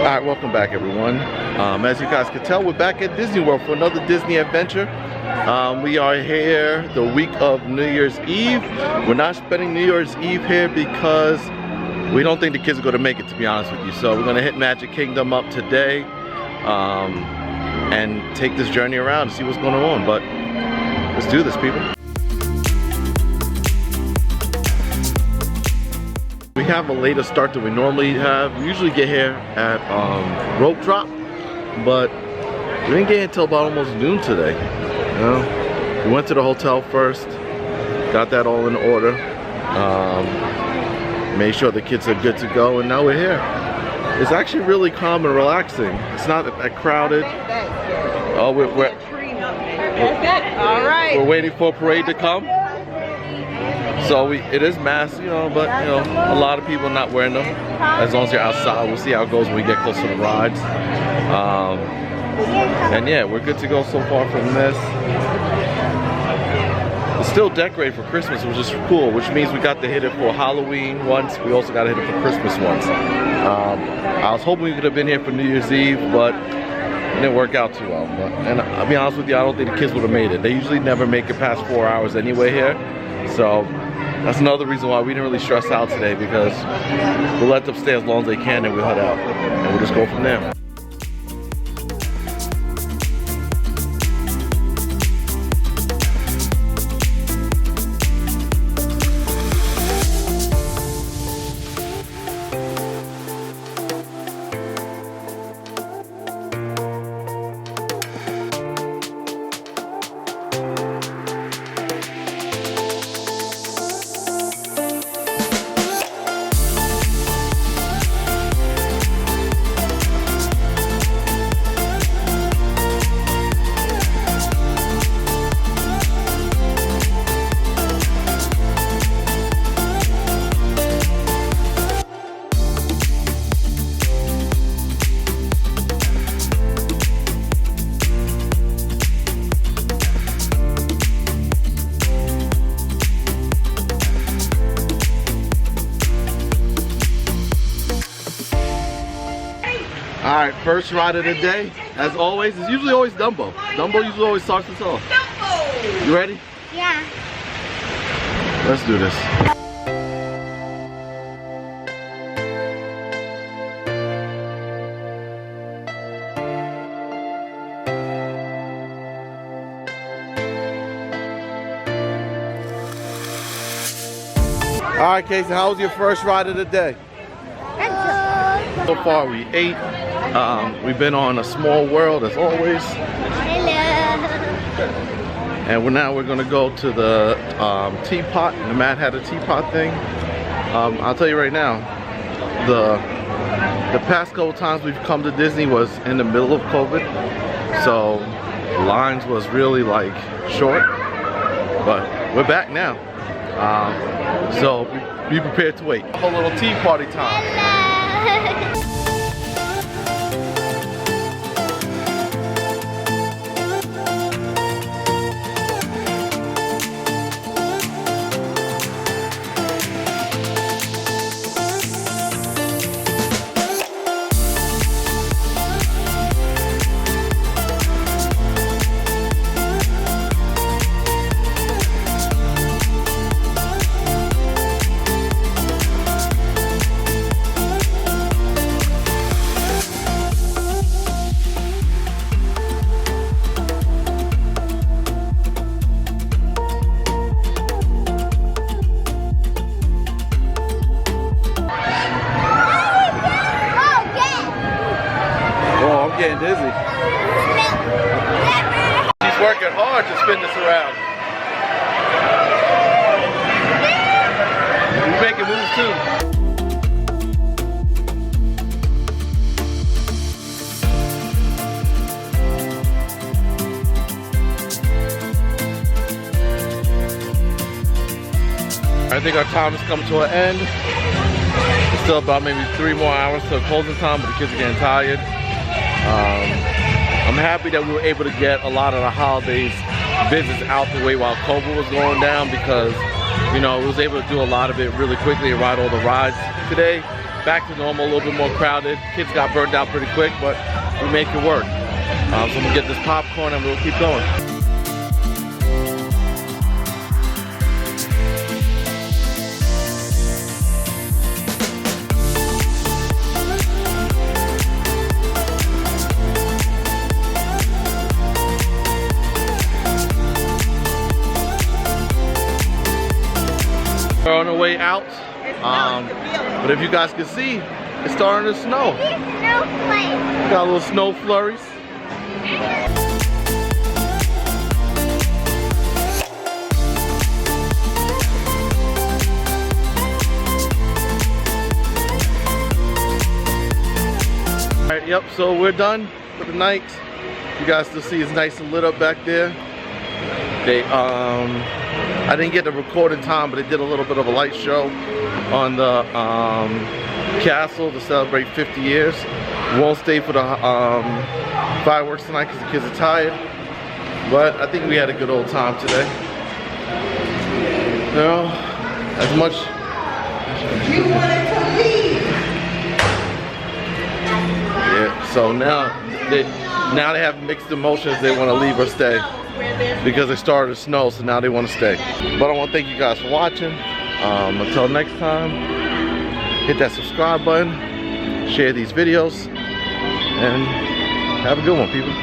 Alright, welcome back everyone. As you guys can tell, we're back at Disney World for another Disney adventure. We are here the week of New Year's Eve. We're not spending New Year's Eve here because we don't think the kids are going to make it, to be honest with you. So we're going to hit Magic Kingdom up today and take this journey around and see what's going on. But let's do this, people. We have a later start than we normally have. We usually get here at rope drop, but we didn't get here until about almost noon today. You know? We went to the hotel first, got that all in order, made sure the kids are good to go, and now we're here. It's actually really calm and relaxing. It's not that crowded. Oh, we're waiting for a parade to come. So it is masked, you know, but you know, a lot of people are not wearing them. As long as you're outside, we'll see how it goes when we get closer to the rides. And yeah, we're good to go so far from this. It's still decorated for Christmas, which is cool, which means we got to hit it for Halloween once. We also got to hit it for Christmas once. I was hoping we could have been here for New Year's Eve, but it didn't work out too well. And I'll be honest with you, I don't think the kids would have made it. They usually never make it past 4 hours anyway here. So that's another reason why we didn't really stress out today, because we'll let them stay as long as they can and we'll head out. And we'll just go from there. Alright, first ride of the day, as always, is usually always Dumbo. Dumbo usually always starts us off. Dumbo! You ready? Yeah. Let's do this. Alright, Casey, how was your first ride of the day? So far we ate. We've been on a Small World as always. Hello. And now we're gonna go to the teapot. The Mad Hatter teapot thing. I'll tell you right now, the past couple times we've come to Disney was in the middle of COVID, so lines was really like short. But we're back now, so be prepared to wait. A whole little tea party time. Hello. Getting dizzy. He's working hard to spin this around. He's making moves too. I think our time has come to an end. It's still about maybe 3 more hours till closing time, but the kids are getting tired. I'm happy that we were able to get a lot of the holidays visits out the way while COVID was going down, because you know, we was able to do a lot of it really quickly and ride all the rides today. back to normal, a little bit more crowded. Kids got burned out pretty quick, but we make it work. So I'm gonna get this popcorn and we'll keep going. We're on our way out, but if you guys can see, it's starting to snow. Got a little snow flurries. Alright, yep, so we're done for the night. You guys still see it's nice and lit up back there. I didn't get the recording time, but they did a little bit of a light show on the castle to celebrate 50 years. We won't stay for the fireworks tonight because the kids are tired, but I think we had a good old time today. You know, as much. You wanted to leave. Yeah. So now they have mixed emotions. They want to leave or stay, because it started to snow, so now they want to stay. But I want to thank you guys for watching. Until next time, hit that subscribe button, share these videos, and have a good one, people.